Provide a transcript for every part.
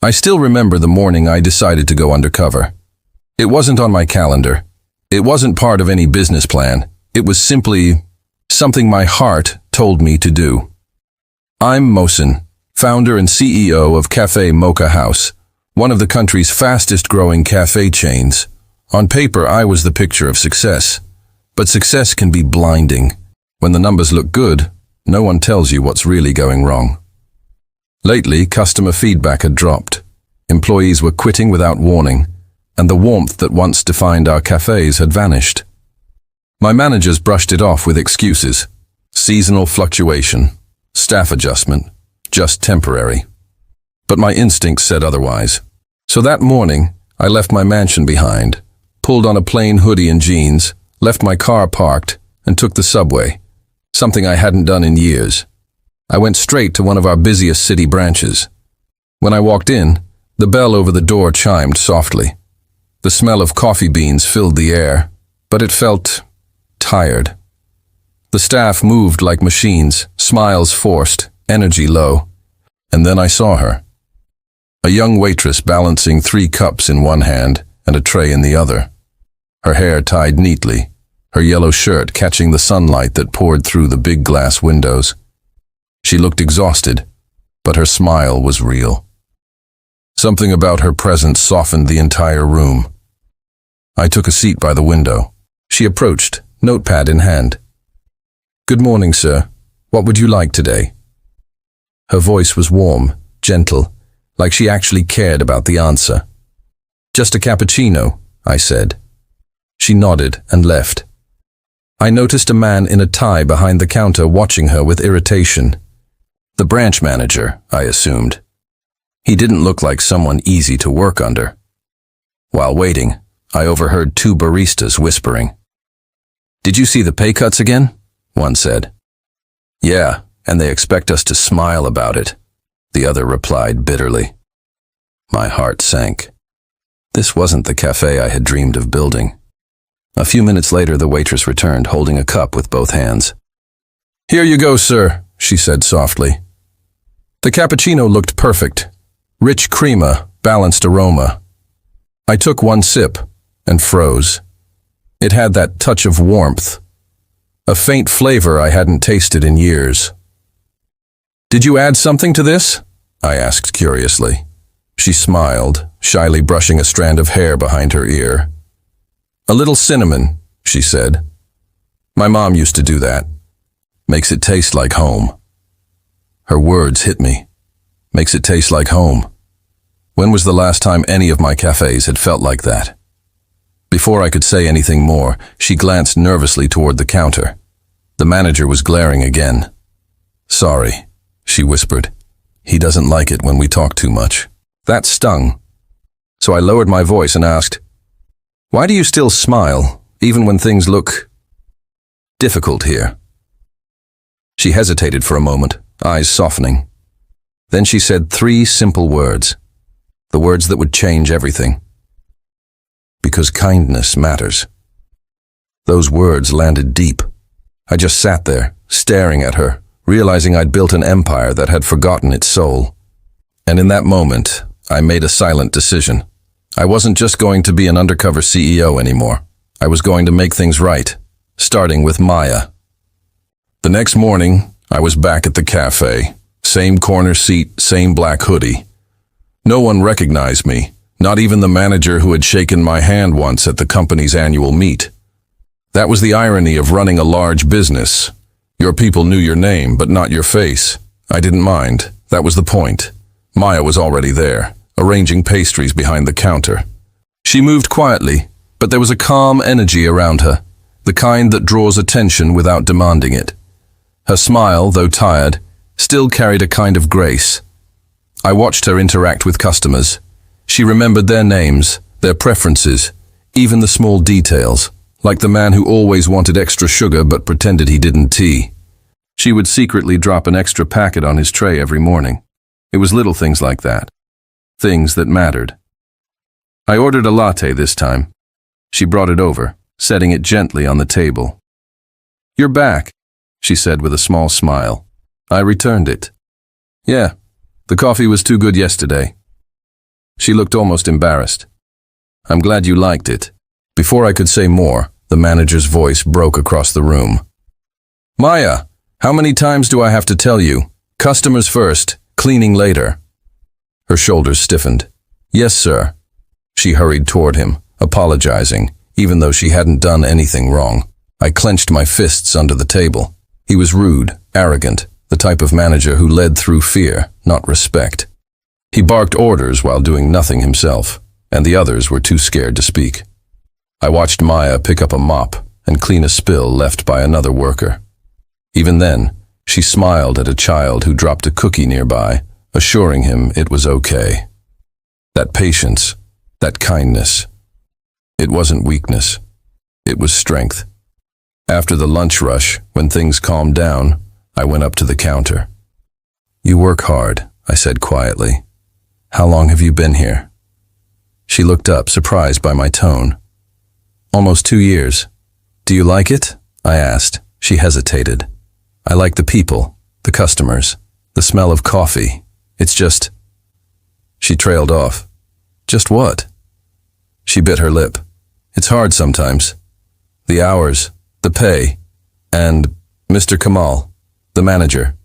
I still remember the morning I decided to go undercover. It wasn't on my calendar. It wasn't part of any business plan. It was simply something my heart told me to do. I'm Mohsen, founder and CEO of Café Mocha House, one of the country's fastest-growing cafe chains. On paper, I was the picture of success. But success can be blinding. When the numbers look good, no one tells you what's really going wrong. Lately, customer feedback had dropped. Employees were quitting without warning, and the warmth that once defined our cafes had vanished. My managers brushed it off with excuses. Seasonal fluctuation, staff adjustment, just temporary. But my instincts said otherwise. So that morning, I left my mansion behind, pulled on a plain hoodie and jeans, left my car parked, and took the subway, something I hadn't done in years. I went straight to one of our busiest city branches. When I walked in, the bell over the door chimed softly. The smell of coffee beans filled the air, but it felt tired. The staff moved like machines, smiles forced, energy low. And then I saw her. A young waitress balancing 3 cups in one hand and a tray in the other. Her hair tied neatly, her yellow shirt catching the sunlight that poured through the big glass windows. She looked exhausted, but her smile was real. Something about her presence softened the entire room. I took a seat by the window. She approached, notepad in hand. "Good morning, sir. What would you like today?" Her voice was warm, gentle, like she actually cared about the answer. "Just a cappuccino," I said. She nodded and left. I noticed a man in a tie behind the counter watching her with irritation. The branch manager, I assumed. He didn't look like someone easy to work under. While waiting, I overheard 2 baristas whispering. "Did you see the pay cuts again?" one said. "Yeah, and they expect us to smile about it," the other replied bitterly. My heart sank. This wasn't the cafe I had dreamed of building. A few minutes later, the waitress returned, holding a cup with both hands. "Here you go, sir," she said softly. The cappuccino looked perfect. Rich crema, balanced aroma. I took one sip and froze. It had that touch of warmth, a faint flavor I hadn't tasted in years. "Did you add something to this?" I asked curiously. She smiled, shyly brushing a strand of hair behind her ear. "A little cinnamon," she said. "My mom used to do that. Makes it taste like home." Her words hit me. Makes it taste like home. When was the last time any of my cafes had felt like that? Before I could say anything more, she glanced nervously toward the counter. The manager was glaring again. "Sorry," she whispered. "He doesn't like it when we talk too much." That stung. So I lowered my voice and asked, "Why do you still smile, even when things look difficult here?" She hesitated for a moment, eyes softening. Then she said 3 simple words, the words that would change everything. "Because kindness matters." Those words landed deep. I just sat there, staring at her, realizing I'd built an empire that had forgotten its soul. And in that moment, I made a silent decision. I wasn't just going to be an undercover CEO anymore. I was going to make things right, starting with Maya. The next morning, I was back at the cafe. Same corner seat, same black hoodie. No one recognized me, not even the manager who had shaken my hand once at the company's annual meet. That was the irony of running a large business. Your people knew your name, but not your face. I didn't mind. That was the point. Maya was already there, arranging pastries behind the counter. She moved quietly, but there was a calm energy around her, the kind that draws attention without demanding it. Her smile, though tired, still carried a kind of grace. I watched her interact with customers. She remembered their names, their preferences, even the small details, like the man who always wanted extra sugar but pretended he didn't tea. She would secretly drop an extra packet on his tray every morning. It was little things like that. Things that mattered. I ordered a latte this time. She brought it over, setting it gently on the table. "You're back," she said with a small smile. I returned it. "Yeah, the coffee was too good yesterday." She looked almost embarrassed. I'm glad you liked it. Before I could say more, the manager's voice broke across the room. Maya, how many times do I have to tell you? Customers first, cleaning later. Her shoulders stiffened. Yes, sir. She hurried toward him, apologizing, even though she hadn't done anything wrong. I clenched my fists under the table. He was rude, arrogant, the type of manager who led through fear, not respect. He barked orders while doing nothing himself, and the others were too scared to speak. I watched Maya pick up a mop and clean a spill left by another worker. Even then, she smiled at a child who dropped a cookie nearby, assuring him it was okay. That patience, that kindness. It wasn't weakness. It was strength. After the lunch rush, when things calmed down, I went up to the counter. You work hard, I said quietly. How long have you been here? She looked up, surprised by my tone. Almost 2 years. Do you like it? I asked. She hesitated. I like the people, the customers, the smell of coffee. It's just... She trailed off. Just what? She bit her lip. It's hard sometimes. The hours, the pay, and Mr. Kamal, the manager.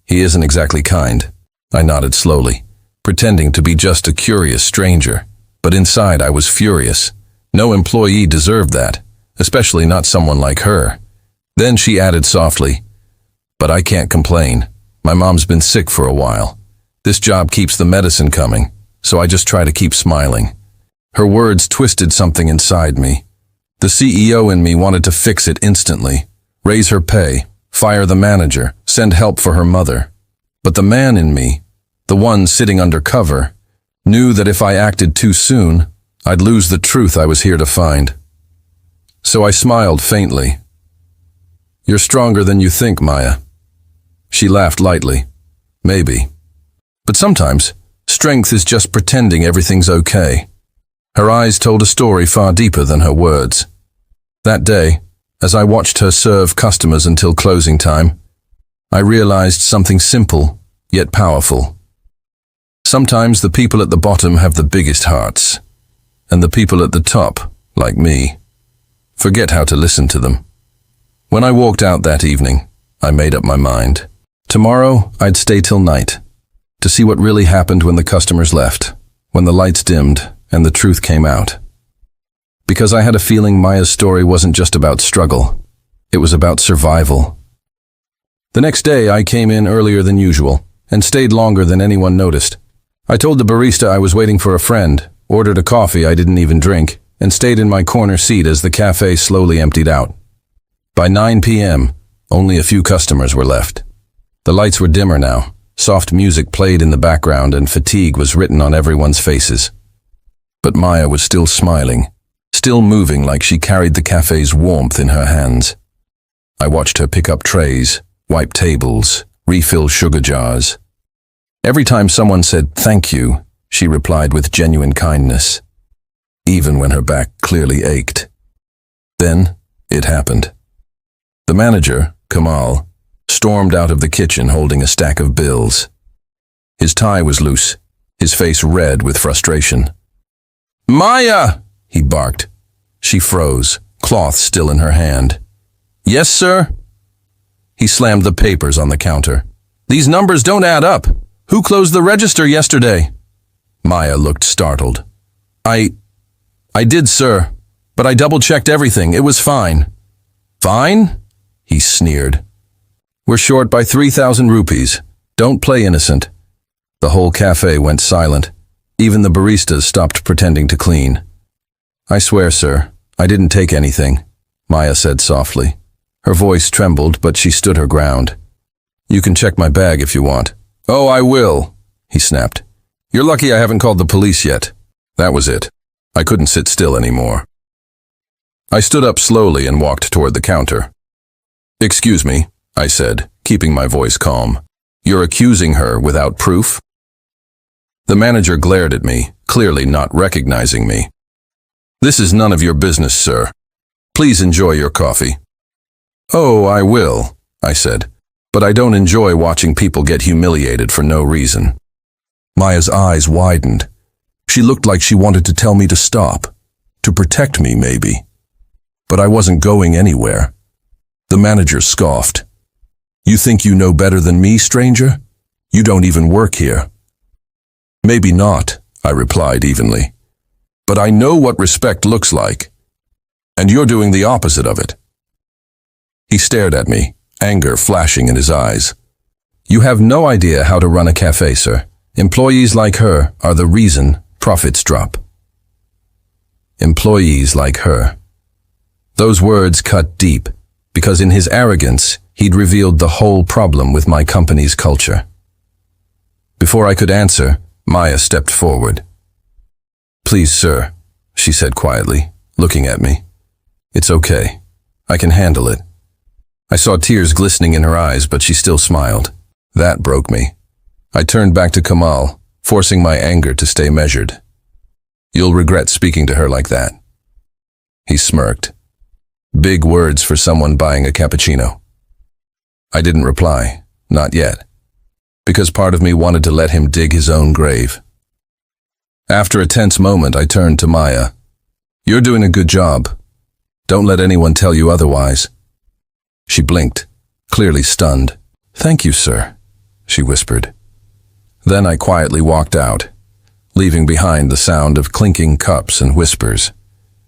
He isn't exactly kind. I nodded slowly, pretending to be just a curious stranger. But inside I was furious. No employee deserved that, especially not someone like her. Then she added softly, but I can't complain. My mom's been sick for a while. This job keeps the medicine coming, so I just try to keep smiling. Her words twisted something inside me. The CEO in me wanted to fix it instantly, raise her pay, fire the manager, send help for her mother. But the man in me, the one sitting undercover, knew that if I acted too soon, I'd lose the truth I was here to find. So I smiled faintly. You're stronger than you think, Maya. She laughed lightly. Maybe. But sometimes, strength is just pretending everything's okay. Her eyes told a story far deeper than her words. That day, as I watched her serve customers until closing time, I realized something simple, yet powerful. Sometimes the people at the bottom have the biggest hearts, and the people at the top, like me, forget how to listen to them. When I walked out that evening, I made up my mind. Tomorrow, I'd stay till night, to see what really happened when the customers left, when the lights dimmed and the truth came out. Because I had a feeling Maya's story wasn't just about struggle, it was about survival. The next day, I came in earlier than usual and stayed longer than anyone noticed. I told the barista I was waiting for a friend, ordered a coffee I didn't even drink, and stayed in my corner seat as the cafe slowly emptied out. By 9 p.m., only a few customers were left. The lights were dimmer now, soft music played in the background, and fatigue was written on everyone's faces. But Maya was still smiling, still moving like she carried the cafe's warmth in her hands. I watched her pick up trays, wipe tables, refill sugar jars. Every time someone said thank you, she replied with genuine kindness, even when her back clearly ached. Then it happened. The manager, Kamal, stormed out of the kitchen holding a stack of bills. His tie was loose, his face red with frustration. Maya! He barked. She froze, cloth still in her hand. Yes, sir? He slammed the papers on the counter. These numbers don't add up. Who closed the register yesterday? Maya looked startled. I did, sir, but I double-checked everything. It was fine. Fine? He sneered. We're short by 3,000 rupees. Don't play innocent. The whole cafe went silent. Even the baristas stopped pretending to clean. I swear, sir, I didn't take anything, Maya said softly. Her voice trembled, but she stood her ground. You can check my bag if you want. Oh, I will, he snapped. You're lucky I haven't called the police yet. That was it. I couldn't sit still anymore. I stood up slowly and walked toward the counter. Excuse me, I said, keeping my voice calm. You're accusing her without proof? The manager glared at me, clearly not recognizing me. This is none of your business, sir. Please enjoy your coffee. Oh, I will, I said, but I don't enjoy watching people get humiliated for no reason. Maya's eyes widened. She looked like she wanted to tell me to stop, to protect me maybe. But I wasn't going anywhere. The manager scoffed. "You think you know better than me, stranger? You don't even work here." "Maybe not," I replied evenly. "But I know what respect looks like. And you're doing the opposite of it." He stared at me, anger flashing in his eyes. "You have no idea how to run a cafe, sir. Employees like her are the reason profits drop." Employees like her. Those words cut deep, because in his arrogance, he'd revealed the whole problem with my company's culture. Before I could answer, Maya stepped forward. "Please, sir," she said quietly, looking at me. "It's okay. I can handle it." I saw tears glistening in her eyes, but she still smiled. That broke me. I turned back to Kamal, forcing my anger to stay measured. "You'll regret speaking to her like that." He smirked. Big words for someone buying a cappuccino. I didn't reply, not yet, because part of me wanted to let him dig his own grave. After a tense moment, I turned to Maya. "You're doing a good job. Don't let anyone tell you otherwise." She blinked, clearly stunned. "Thank you, sir," she whispered. Then I quietly walked out, leaving behind the sound of clinking cups and whispers.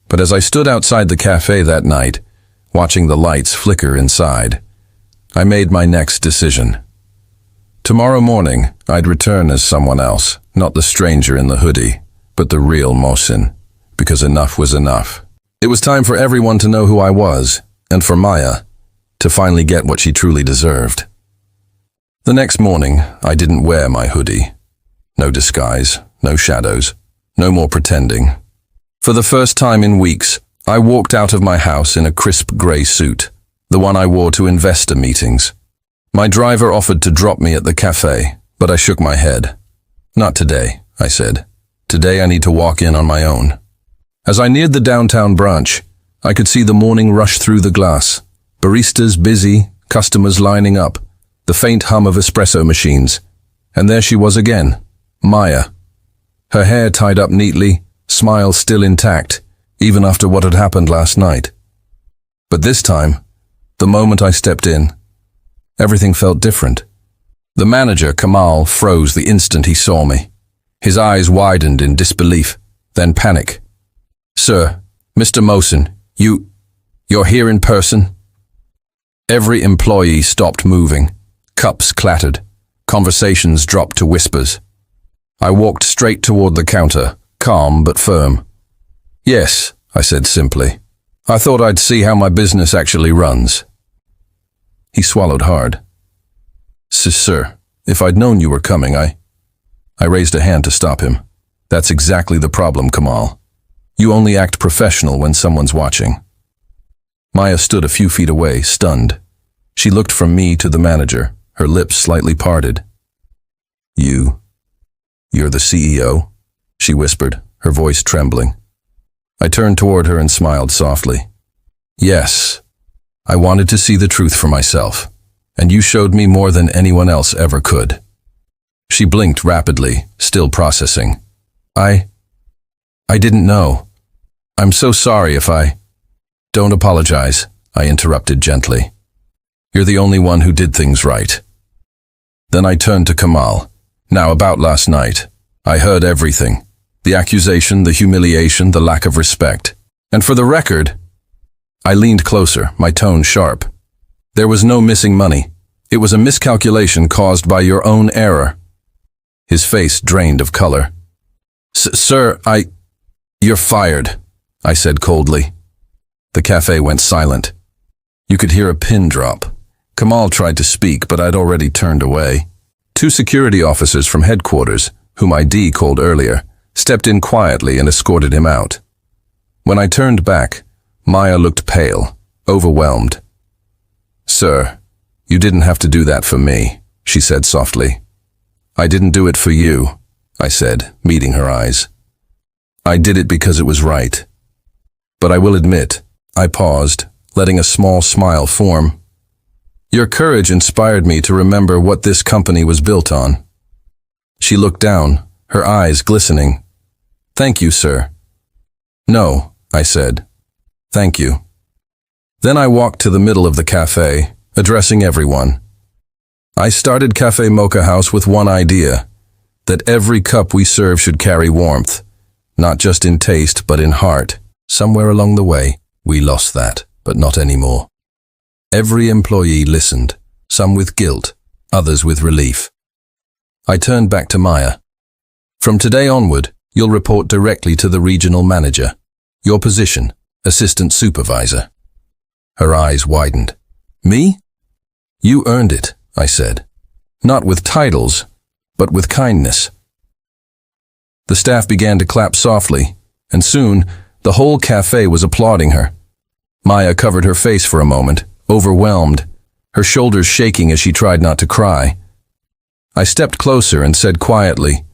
But as I stood outside the cafe that night, watching the lights flicker inside, I made my next decision. Tomorrow morning, I'd return as someone else, not the stranger in the hoodie, but the real Mohsin, because enough was enough. It was time for everyone to know who I was, and for Maya to finally get what she truly deserved. The next morning, I didn't wear my hoodie. No disguise, no shadows, no more pretending. For the first time in weeks, I walked out of my house in a crisp grey suit, the one I wore to investor meetings. My driver offered to drop me at the cafe, but I shook my head. "Not today," I said. "Today I need to walk in on my own." As I neared the downtown branch, I could see the morning rush through the glass. Baristas busy, customers lining up, the faint hum of espresso machines. And there she was again, Maya. Her hair tied up neatly, smile still intact, even after what had happened last night. But this time, the moment I stepped in, everything felt different. The manager, Kamal, froze the instant he saw me. His eyes widened in disbelief, then panic. "Sir, Mr. Mohsin, you're here in person?" Every employee stopped moving. Cups clattered. Conversations dropped to whispers. I walked straight toward the counter, calm but firm. "Yes," I said simply. "I thought I'd see how my business actually runs." He swallowed hard. Sir, if I'd known you were coming, I raised a hand to stop him. "That's exactly the problem, Kamal. You only act professional when someone's watching." Maya stood a few feet away, stunned. She looked from me to the manager, her lips slightly parted. You're the CEO?" she whispered, her voice trembling. I turned toward her and smiled softly. "Yes, I wanted to see the truth for myself, and you showed me more than anyone else ever could." She blinked rapidly, still processing. I didn't know. I'm so sorry if I..." "Don't apologize," I interrupted gently. "You're the only one who did things right." Then I turned to Kamal. "Now about last night. I heard everything. The accusation, the humiliation, the lack of respect. And for the record..." I leaned closer, my tone sharp. "There was no missing money. It was a miscalculation caused by your own error." His face drained of color. Sir, You're fired," I said coldly. The cafe went silent. You could hear a pin drop. Kamal tried to speak, but I'd already turned away. 2 security officers from headquarters, whom ID called earlier, stepped in quietly and escorted him out. When I turned back, Maya looked pale, overwhelmed. "Sir, you didn't have to do that for me," she said softly. "I didn't do it for you," I said, meeting her eyes. "I did it because it was right. But I will admit," I paused, letting a small smile form. "Your courage inspired me to remember what this company was built on." She looked down, her eyes glistening. Thank you, sir. No, I said. Thank you. Then I walked to the middle of the cafe, addressing everyone. I started Cafe Mocha House with one idea, that every cup we serve should carry warmth, not just in taste but in heart. Somewhere along the way, we lost that, but not anymore. Every employee listened, some with guilt, others with relief. I turned back to Maya. From today onward, you'll report directly to the regional manager. Your position, assistant supervisor. Her eyes widened. Me? You earned it, I said. Not with titles, but with kindness. The staff began to clap softly, and soon the whole cafe was applauding her. Maya covered her face for a moment, overwhelmed, her shoulders shaking as she tried not to cry. I stepped closer and said quietly,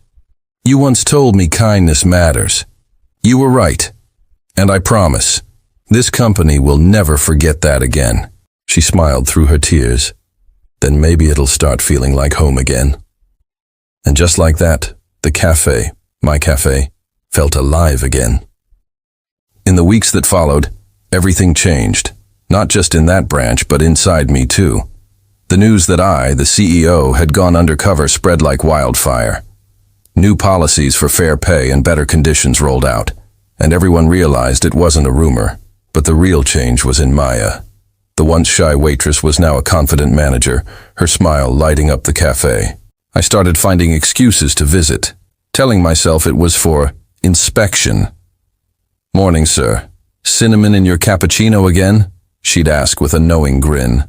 "You once told me kindness matters. You were right, and I promise, this company will never forget that again." She smiled through her tears. Then maybe it'll start feeling like home again. And just like that, the cafe, my cafe, felt alive again. In the weeks that followed, everything changed, not just in that branch, but inside me too. The news that I, the CEO, had gone undercover spread like wildfire. New policies for fair pay and better conditions rolled out, and everyone realized it wasn't a rumor, but the real change was in Maya. The once shy waitress was now a confident manager, her smile lighting up the cafe. I started finding excuses to visit, telling myself it was for inspection. "Morning, sir. Cinnamon in your cappuccino again?" she'd ask with a knowing grin.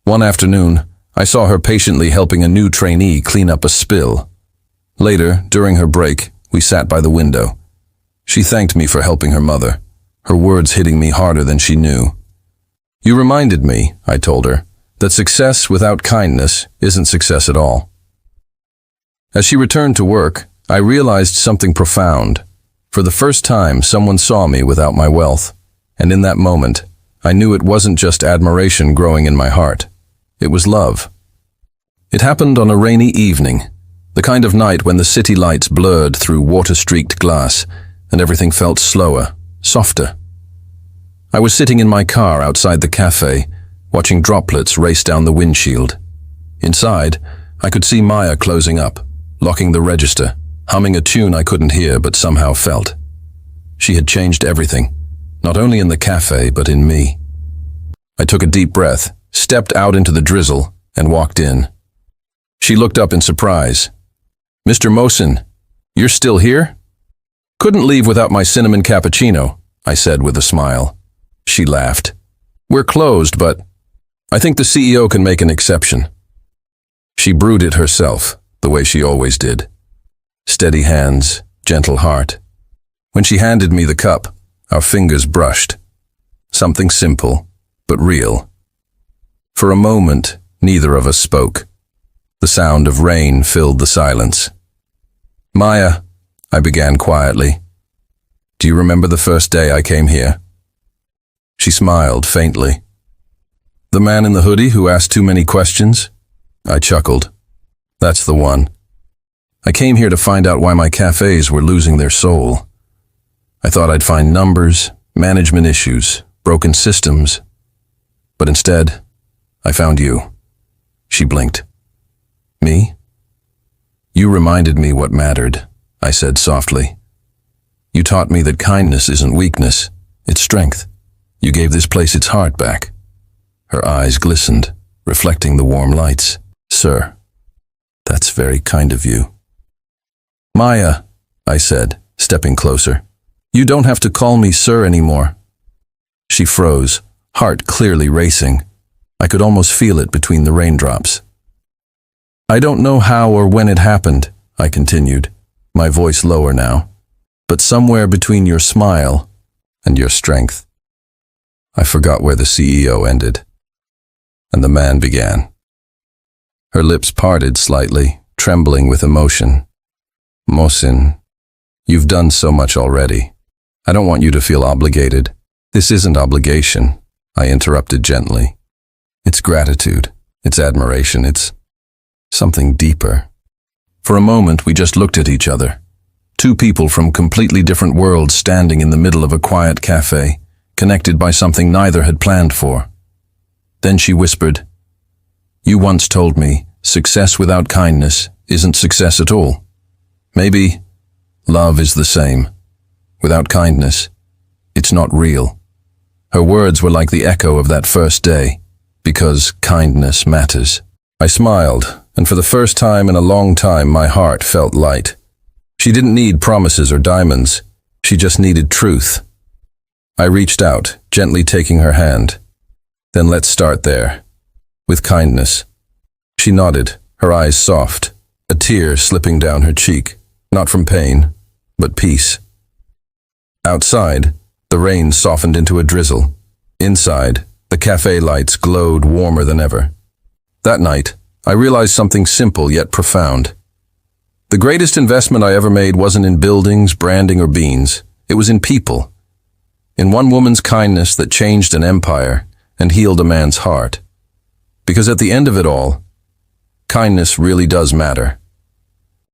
One afternoon, I saw her patiently helping a new trainee clean up a spill. Later, during her break, we sat by the window. She thanked me for helping her mother, her words hitting me harder than she knew. "You reminded me," I told her, "that success without kindness isn't success at all." As she returned to work, I realized something profound. For the first time, someone saw me without my wealth, and in that moment, I knew it wasn't just admiration growing in my heart. It was love. It happened on a rainy evening, the kind of night when the city lights blurred through water-streaked glass, and everything felt slower, softer. I was sitting in my car outside the cafe, watching droplets race down the windshield. Inside, I could see Maya closing up, locking the register, humming a tune I couldn't hear but somehow felt. She had changed everything, not only in the cafe but in me. I took a deep breath, stepped out into the drizzle, and walked in. She looked up in surprise. "Mr. Mohsin, you're still here?" "Couldn't leave without my cinnamon cappuccino," I said with a smile. She laughed. "We're closed, but I think the CEO can make an exception." She brewed it herself, the way she always did. Steady hands, gentle heart. When she handed me the cup, our fingers brushed. Something simple, but real. For a moment, neither of us spoke. The sound of rain filled the silence. "Maya," I began quietly, "do you remember the first day I came here?" She smiled faintly. "The man in the hoodie who asked too many questions?" I chuckled. "That's the one. I came here to find out why my cafes were losing their soul. I thought I'd find numbers, management issues, broken systems. But instead, I found you." She blinked. "Me?" "You reminded me what mattered," I said softly. "You taught me that kindness isn't weakness, it's strength. You gave this place its heart back." Her eyes glistened, reflecting the warm lights. "Sir, that's very kind of you." "Maya," I said, stepping closer, "you don't have to call me sir anymore." She froze, heart clearly racing. I could almost feel it between the raindrops. "I don't know how or when it happened," I continued, my voice lower now, "but somewhere between your smile and your strength." I forgot where the CEO ended, and the man began. Her lips parted slightly, trembling with emotion. "Mohsin, you've done so much already. I don't want you to feel obligated." "This isn't obligation," I interrupted gently. "It's gratitude, it's admiration, it's something deeper." For a moment, we just looked at each other. Two people from completely different worlds standing in the middle of a quiet cafe, connected by something neither had planned for. Then she whispered, "You once told me success without kindness isn't success at all. Maybe love is the same. Without kindness, it's not real." Her words were like the echo of that first day, because kindness matters. I smiled, and for the first time in a long time my heart felt light. She didn't need promises or diamonds, she just needed truth. I reached out, gently taking her hand. "Then let's start there. With kindness." She nodded, her eyes soft, a tear slipping down her cheek, not from pain, but peace. Outside, the rain softened into a drizzle. Inside, the cafe lights glowed warmer than ever. That night, I realized something simple yet profound. The greatest investment I ever made wasn't in buildings, branding, or beans. It was in people. In one woman's kindness that changed an empire and healed a man's heart. Because at the end of it all, kindness really does matter.